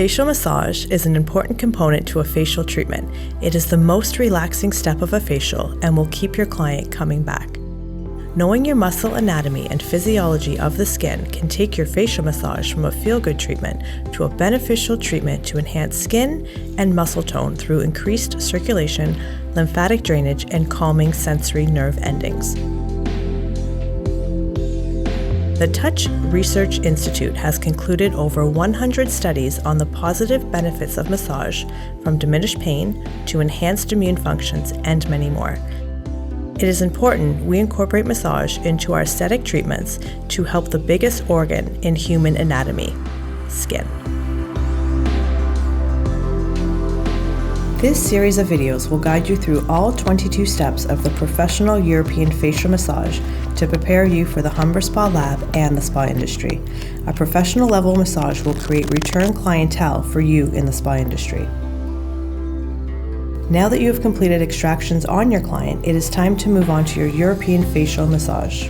Facial massage is an important component to a facial treatment. It is the most relaxing step of a facial and will keep your client coming back. Knowing your muscle anatomy and physiology of the skin can take your facial massage from a feel-good treatment to a beneficial treatment to enhance skin and muscle tone through increased circulation, lymphatic drainage, and calming sensory nerve endings. The Touch Research Institute has concluded over 100 studies on the positive benefits of massage, from diminished pain to enhanced immune functions and many more. It is important we incorporate massage into our aesthetic treatments to help the biggest organ in human anatomy, skin. This series of videos will guide you through all 22 steps of the professional European facial massage to prepare you for the Humber Spa lab and the spa industry. A professional level massage will create return clientele for you in the spa industry. Now that you have completed extractions on your client, it is time to move on to your European facial massage.